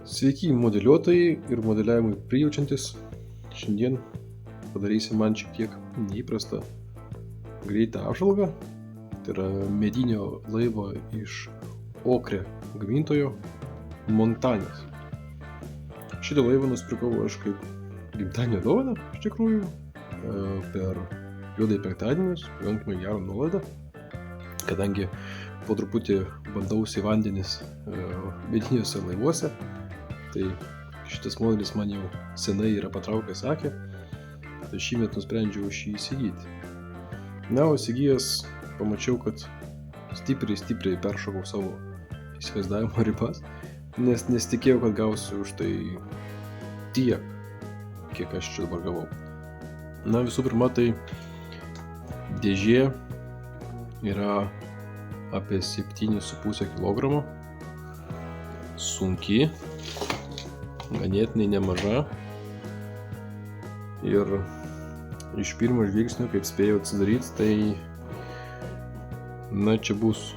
Sveiki modeliuotojai ir modeliavimui prijaučiantis. Šiandien padarysim man šiek tiek neįprastą greitą apžvalgą. Tai yra medinio laivo iš Ocre gamintojo Montañas. Šitą laivą nusipirkau aš kaip gimtadienio dovaną, iš tikrųjų, per juodąjį penktadienius, pakankamai gerą nuolaidą, kadangi po truputį bandausi vandenis mediniuose laivuose. Tai šitas modelis man jau senai yra patraukęs akį, tai šįmet nusprendžiau šį įsigyti. Na, o įsigijęs pamačiau, kad stipriai peršokau savo įsivaizdavimo ribas, nes nesitikėjau, kad gausiu už tai tiek, kiek aš čia dabar gavau. Na, visų pirma, tai dėžė yra apie 7,5 kg, sunki, ganėtinai nemaža ir iš pirmo žvilgsnio, kaip spėjau atsidaryti, tai na, čia bus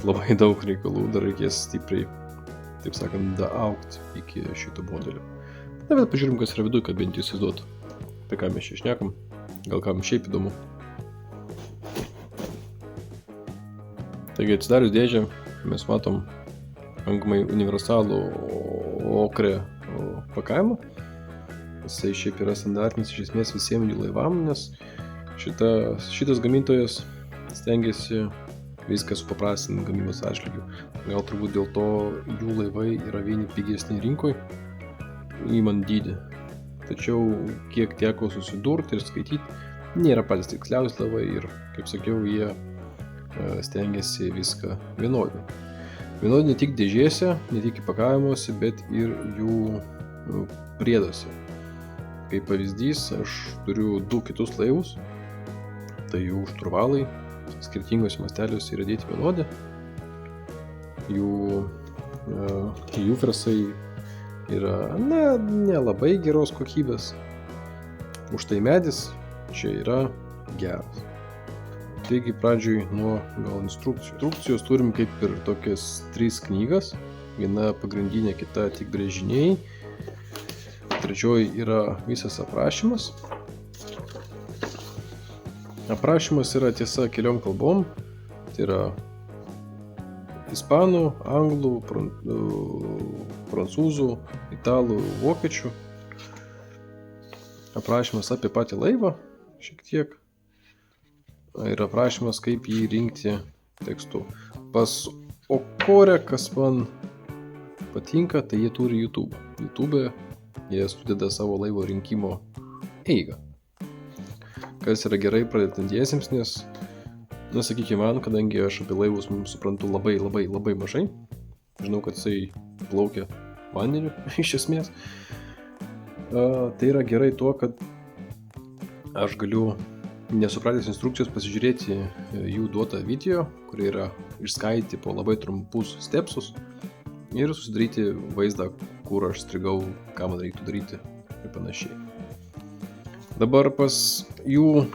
labai daug reikalų, dar reikės stipriai, taip sakant, daaugti iki šito modelio. Na, bet pažiūrim, kas yra viduj, kad bent jūs įsivaizduotų, apie ką mes čia šnekam, gal kam šiaip įdomu. Taigi, atsidarius dėžę, mes matom pakankamai universalų Ocre pakavimą. Jisai šiaip yra standartinis iš esmės visiems jų laivam, nes šitas gamintojas stengiasi viską supaprastinti gamybos atžvilgiu. Gal turbūt dėl to jų laivai yra vieni pigesni rinkoje, įmant dydį. Tačiau kiek teko susidurti ir skaityti, nėra patys tiksliausi laivai ir, kaip sakiau, jie stengiasi viską vienodai. Vienodai ne tik dėžėse, ne tik įpakavimuose, bet ir jų prieduose. Kaip pavyzdys, aš turiu 2 kitus laivus, tai jų šturvalai skirtingose masteliuose yra dėti vienodi. Jų fersai yra nelabai geros kokybės, už tai medis čia yra geras. Taigi pradžioj nuo gal instrukcijų. Instrukcijos turim kaip ir tokias 3 knygas. Viena pagrindinė, kita tik brėžiniai. Trečioji yra visas aprašymas. Aprašymas yra tiesa keliom kalbom. Tai yra ispanų, anglų, prancūzų, italų, vokiečių. Aprašymas apie patį laivą šiek tiek. Ir aprašymas, kaip jį rinkti tekstu. Pas Ocre, kas man patinka, tai jie turi YouTube. YouTube jie sudeda savo laivo rinkimo eigą. Kas yra gerai pradedantiesiems, nes, sakykime man, kadangi aš apie laivus suprantu labai mažai. Žinau, kad jisai plaukia vandeniu, iš esmės. Tai yra gerai tuo, kad aš galiu nesupratęs instrukcijos pasižiūrėti jų duotą video, kurie yra išskaidyti po labai trumpus stepsus ir susidaryti vaizdą, kur aš strigau, ką man reiktų daryti ir panašiai. Dabar pas jų,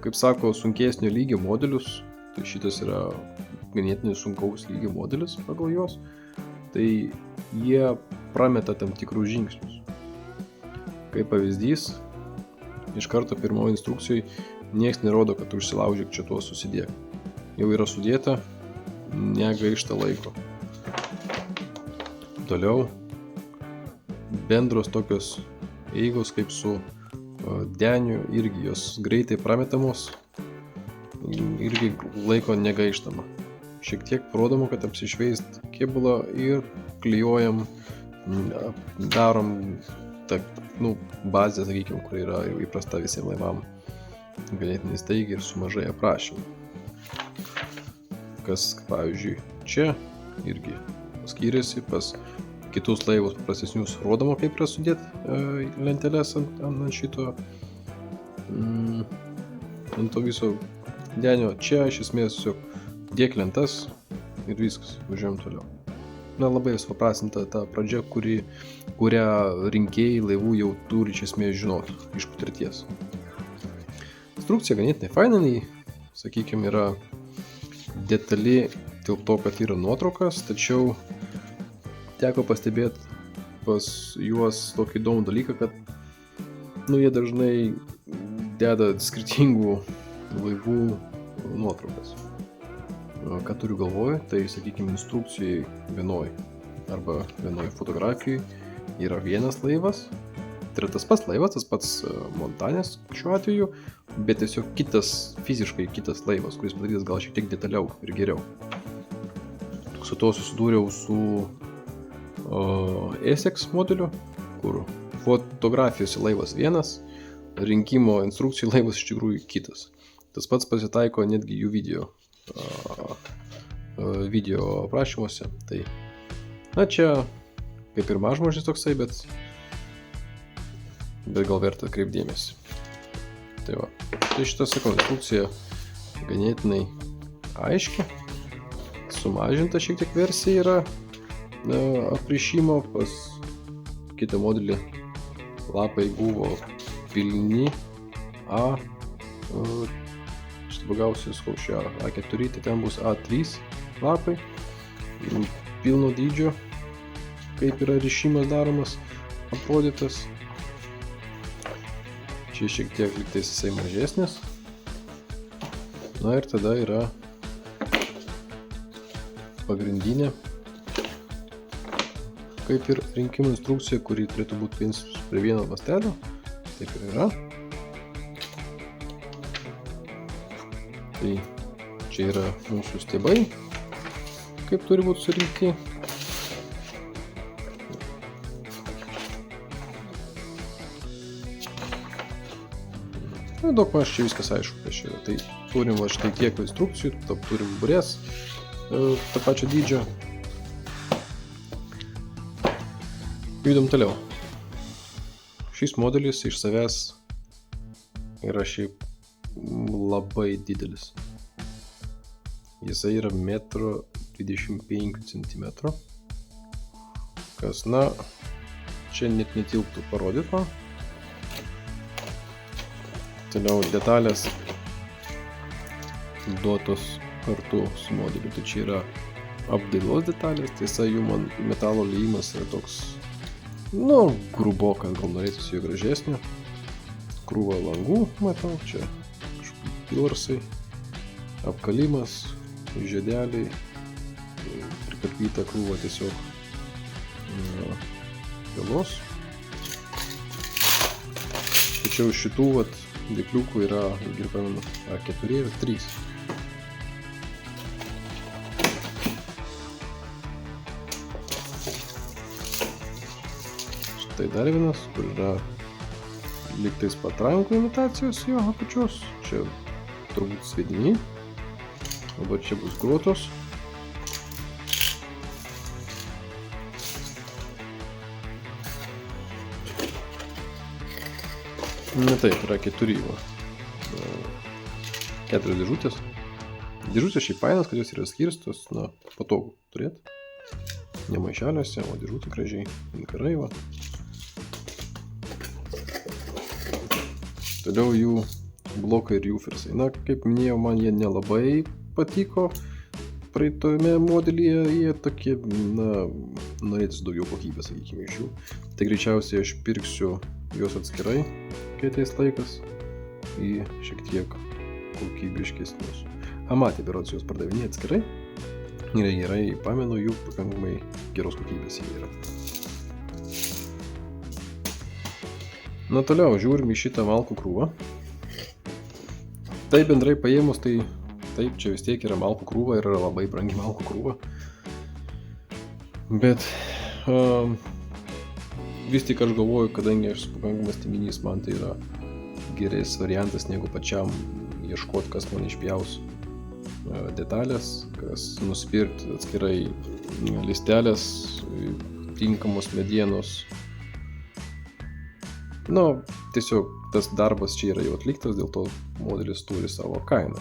kaip sako, sunkesnio lygio modelius, tai šitas yra ganėtinai sunkaus lygio modelis pagal juos, tai jie prameta tam tikrus žingsnius. Kaip pavyzdys, iš karto pirmoje instrukcijoje nieks nerodo, kad tu užsilaužyk čia tuos susidėk. Jau yra sudėta, negaišta laiko. Toliau bendros tokios eigos kaip su deniu, irgi jos greitai prametamos, irgi laiko negaištama. Šiek tiek parodoma, kad apsišveist kėbulą ir klijuojam, darom bazę, sakykime, kur yra įprasta visiems laivam. Ganėtinai staigiai ir su mažai aprašymų. Kas, pavyzdžiui, čia irgi skiriasi, pas kitus laivus paprastesnius rodoma, kaip yra sudėti lenteles ant šito, ant to viso denio. Čia iš esmės dėk lentas ir viskas, važiuojam toliau. Na, labai supaprastinta ta pradžia, kurią rinkėjai laivų jau turi iš esmės žinoti iš patirties. Instrukcija ganėtinai fainai, sakykime, yra detali dėl to, kad yra nuotraukas, tačiau teko pastebėti pas juos tokį įdomų dalyką, kad jie dažnai deda skirtingų laivų nuotraukas. Ką turiu galvoje, tai, sakykime, instrukcijai vienoj fotografijai yra vienas laivas, tai yra tas pats laivas, tas pats Montanės šiuo atveju, bet tiesiog fiziškai kitas laivas, kuris padarytas gal šiek tiek detaliau ir geriau. Su to susidūriau su Essex modeliu, kur fotografijos laivas vienas, rinkimo instrukcijų laivas iš tikrųjų kitas. Tas pats pasitaiko netgi jų video aprašymuose. Tai, čia kaip ir mažmožis toksai, bet gal verta atkreipdėmėsi. Tai va, tai šitą, sakau, instrukcija ganėtinai aiški. Sumažinta šiek tiek versija yra aprišimo, pas kitą modelį lapai buvo pilni šitą pagausiu, skaušia A4, tai ten bus A3 lapai, pilno dydžio, kaip yra rišimas daromas, aprodytas. Čia šiek tiek liktais jisai mažesnis. Ir tada yra pagrindinė, kaip ir rinkimų instrukcija, kuri turėtų būti prie vieno lastelio. Taip ir yra. Tai čia yra mūsų stiebai, kaip turi būti surinkti. Daug maž čia viskas aišku. Tai turim va štai tiek instrukcijų, turim burės tą pačią dydžio. Judam toliau. Šis modelis iš savęs yra šiaip labai didelis. Jisai yra 1,25 m, kas, čia net netilptų parodyto. Toliau detalės duotos kartu su modeliu. Tai čia yra apdailos detalės, tiesa, jų metalo liejimas yra toks, grubokas, gal norėtųsi jo gražesnio. Krūva langų, matau, čia kažkokie pilvarsai, apkalimas, žiedeliai, prikarpyta krūva tiesiog vielos. Tačiau šitų dėkliukų yra, jeigu pamenu, A4 ir 3. Štai dar vienas, kur yra lygtais patrankų imitacijos jo apačios. Čia turbūt sviediniai. Dabar čia bus grotos. Taip, yra 4 dėžutės. Dėžutės šiaip fainas, kad jos yra skirstos, patogu turėti. Ne maišeliuose, o dėžutė gražiai, inkarai va. Toliau jų blokai ir jų firsai. Kaip minėjau, man jie nelabai patiko. Praeitame modelyje jie tokie, norėtis daugiau kokybės, sakykime, iš jų. Tai greičiausiai aš pirksiu juos atskirai, kai ateis laikas, į šiek tiek kokybiškesnius. Amatė berods juos pardavinėja atskirai. Ir gerai, pamenu, jų pakankamai geros kokybės jie yra. Toliau žiūrim į šitą malkų krūvą. Tai bendrai paėmus, tai taip, čia vis tiek yra malkų krūva ir yra labai brangi malkų krūva. Bet vis tik aš galvoju, kadangi aš pakankamas timinys, man tai yra geresnis variantas negu pačiam ieškoti, kas man išpjaus detalės, kas nuspirt atskirai listelės, tinkamos medienos. Tiesiog tas darbas čia yra jau atliktas, dėl to modelis turi savo kainą.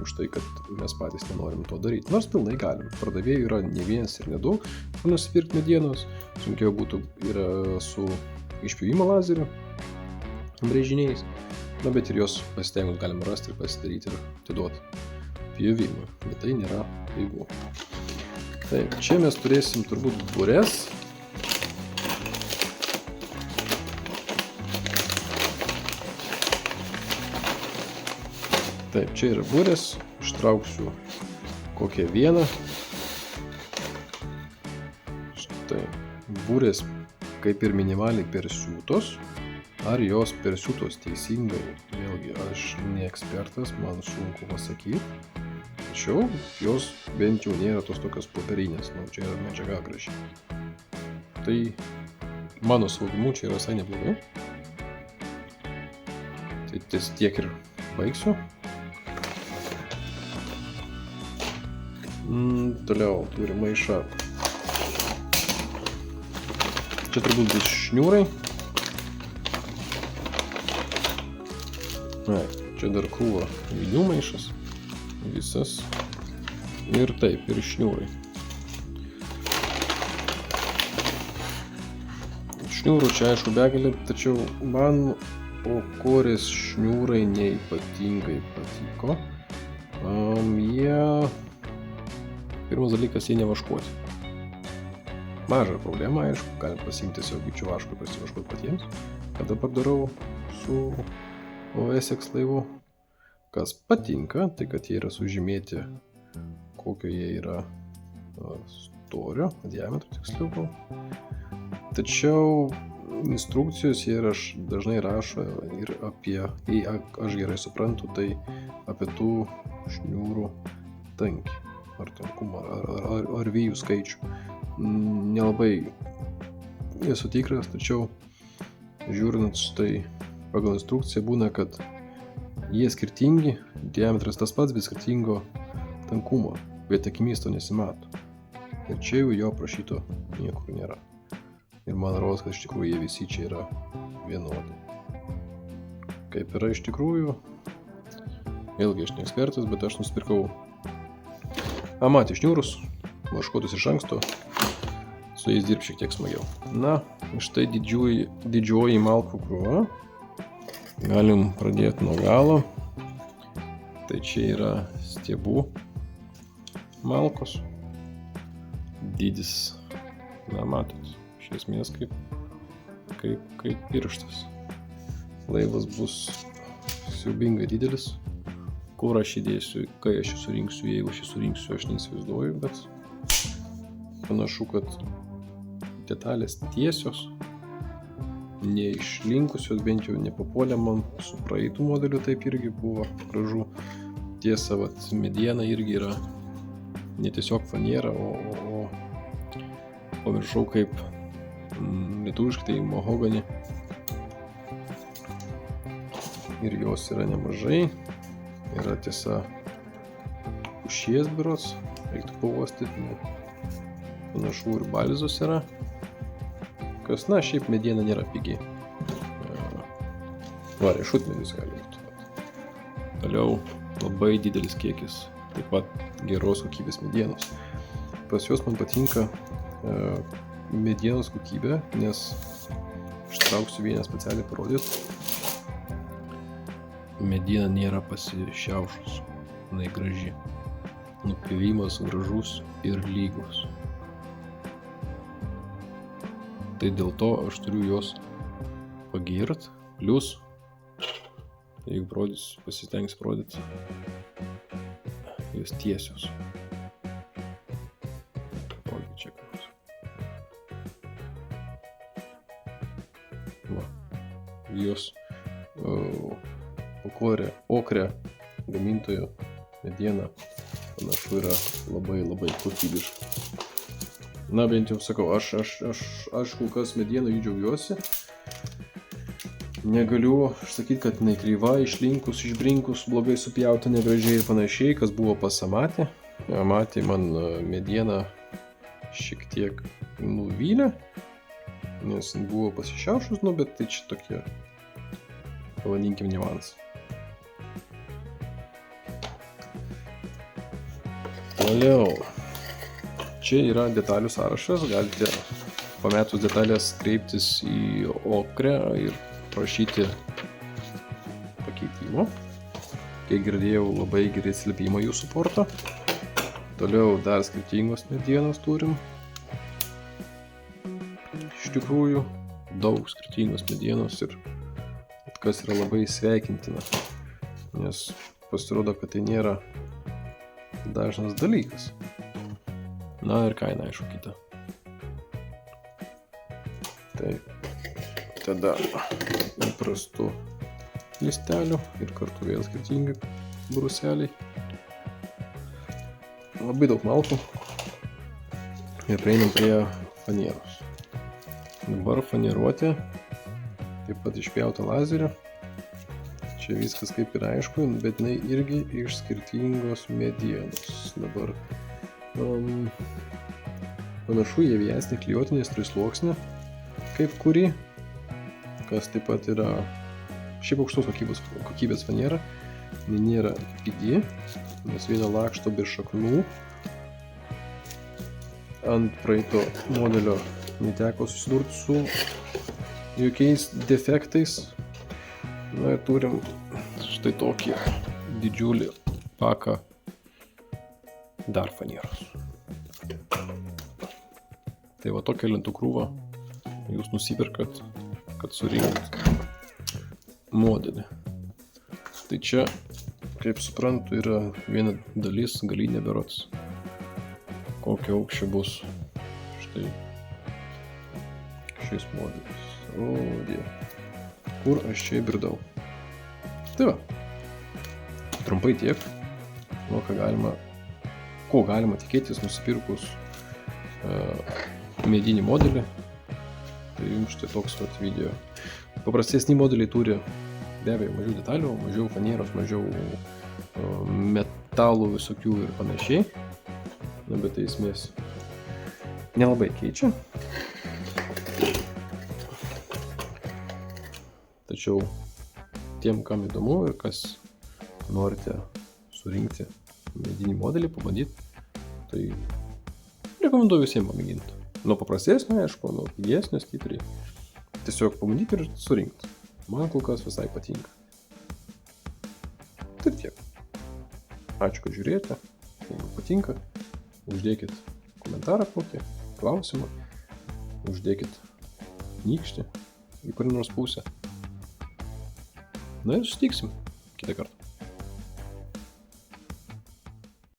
Už tai, kad mes patys nenorim to daryti. Nors pilnai galim. Pardavėjų yra ne vienas ir nedaug, nusipirkti medienos. Sunkiau būtų yra su išpjovimo lazeriu, brėžiniais. Bet ir jos pasitengus galim rasti ir pasidaryti ir atiduoti pjovimą. Bet tai nėra pigu. Taip, čia mes turėsim turbūt burės. Taip, čia yra burės, ištrauksiu kokią vieną. Štai, burės kaip ir minimaliai persiūtos. Ar jos persiūtos teisingai? Vėlgi, aš ne ekspertas, man sunku pasakyti. Tačiau jos bent jau nėra tos tokios popierinės, čia yra medžiaga graži. Tai mano saugumu čia yra visai neblogai. Tai tiek ir baigsiu. Toliau turi maišą. Čia turbūt bus šniūrai. Čia dar krūva vinių maišas. Visas. Ir taip, ir šniūrai. Šniūrų čia aišku begalė, tačiau man Okorės šniūrai neypatingai patiko. Pirmas dalykas, jie nevaškuoti. Maža problema, aišku, galim pasiimti tiesiog bičių vaškų ir pasivaškuoti patiems. Ką dabar darau su Essex laivu. Kas patinka, tai kad jie yra sužymėti, kokio jie yra storio, diametro tiksliau. Tačiau instrukcijos jie dažnai rašo ir apie, jei aš gerai suprantu, tai apie tų šniūrų tankį, ar tankumą, ar vijų skaičių. Nelabai esu tikras, tačiau žiūrint štai pagal instrukciją būna, kad jie skirtingi, diametras tas pats, bet skirtingo tankumo, bet akimis to nesimato. Ir čia jau jo prašyto niekur nėra. Ir man rodos, kad iš tikrųjų jie visi čia yra vienodi. Kaip yra iš tikrųjų, vėlgi aš ne ekspertas, bet aš nusipirkau amatį šniūrus, vaškuotus iš anksto, su jais dirbti šiek tiek smagiau. Na, štai didžioji malkų krūva. Galim pradėti nuo galo. Tai čia yra stiebų malkos. Dydis, na matot, iš esmės kaip pirštas. Laivas bus siaubingai didelis. Kur aš įdėsiu, kai aš jį surinksiu, jeigu aš jį surinksiu, aš neįsivaizduoju, bet panašu, kad detalės tiesios, neišlinkusios, bent jau nepapuolė man su praeitų modeliu, taip irgi buvo gražu. Tiesa, mediena irgi yra ne tiesiog faniera, o pamiršau kaip lietuviškai tai mahogany. Ir jos yra nemažai. Yra tiesa pušies berods, reiktų pavostyti. Panašu ir balzos yra. Kas, na, šiaip mediena nėra pigi. Riešutmedis gali būti. Toliau labai didelis kiekis, taip pat geros kokybės medienos. Pas juos man patinka medienos kokybė, nes ištrauksiu vieną specialiai parodyti. Mediena nėra pasišiaušus, jinai graži. Nupjovimas gražus ir lygus. Tai dėl to aš turiu jos pagirt. Plius, jeigu pasistengsiu parodyti, jos tiesios. Ogi čia kokios. Va. Jos Okrė gamintojo mediena panašu yra labai kokybiška. Na, bent jau sakau, aš kol kas medieną jų džiaugiuosi. Negaliu sakyti, kad jinai kryva, išlinkus, išbrinkus, blogai supjauta, negražiai ir panašiai, kas buvo pas Amatį. Amatį man mediena šiek tiek nuvylė, nes buvo pasišiaušus, bet tai čia tokie, pavadinkim, niuansai. Toliau. Čia yra detalių sąrašas, galite pametus detalės kreiptis į Okrę ir prašyti pakeitimo. Kiek girdėjau, labai geri atsiliepimai jų suporto. Toliau dar skirtingos medienos turim. Iš tikrųjų, daug skirtingos medienos ir kas yra labai sveikintina, nes pasirodo, kad tai nėra dažnas dalykas. Na ir kaina, aišku, kita. Tai tada įprastų listelių ir kartu vėl skirtingi bruseliai. Labai daug malkų. Ir prieinam prie fanieros. Dabar fanieruotė, taip pat išpjauta lazeriu. Čia viskas kaip ir aišku, bet jinai irgi iš skirtingos medienos. Dabar panašu į aviacinį klijuotinės trisluoksnį, kaip kuri, kas taip pat yra šiaip aukštos kokybės faniera. Ji nėra pigi, nes vieno lakšto be šaknų. Ant praeito modelio neteko susidurti su jokiais defektais. Na ir turim štai tokį didžiulį paką dar fanieros. Tai va tokią lentų krūvą jūs nusipirkat, kad surinkt modelį. Tai čia, kaip suprantu, yra viena dalis, galinė berods. Kokio aukščio bus štai šis modelis. O, Dieve. Kur aš čia įbridau? Tai va. Trumpai tiek. Nu, ko galima tikėtis nusipirkus medinį modelį. Tai jums štai toks vat video. Paprastesni modeliai turi be abejo mažiau detalių, mažiau fanieros, mažiau metalų visokių ir panašiai. Na, bet tai esmės nelabai keičia. Tačiau tiem, kam įdomu ir kas norite surinkti medinį modelį, pabandyti, tai rekomenduoju visiems pamėginti. Nuo paprastesnio, aišku, nuo pigesnio stipriai. Tiesiog pabandyti ir surinkti. Man kol kas visai patinka. Tai tiek. Ačiū, kad žiūrėjote. Jeigu patinka, uždėkit komentarą kokį, klausimą, uždėkit nykštį į kurį nors pusę. Na ir susitiksim kitą kartą.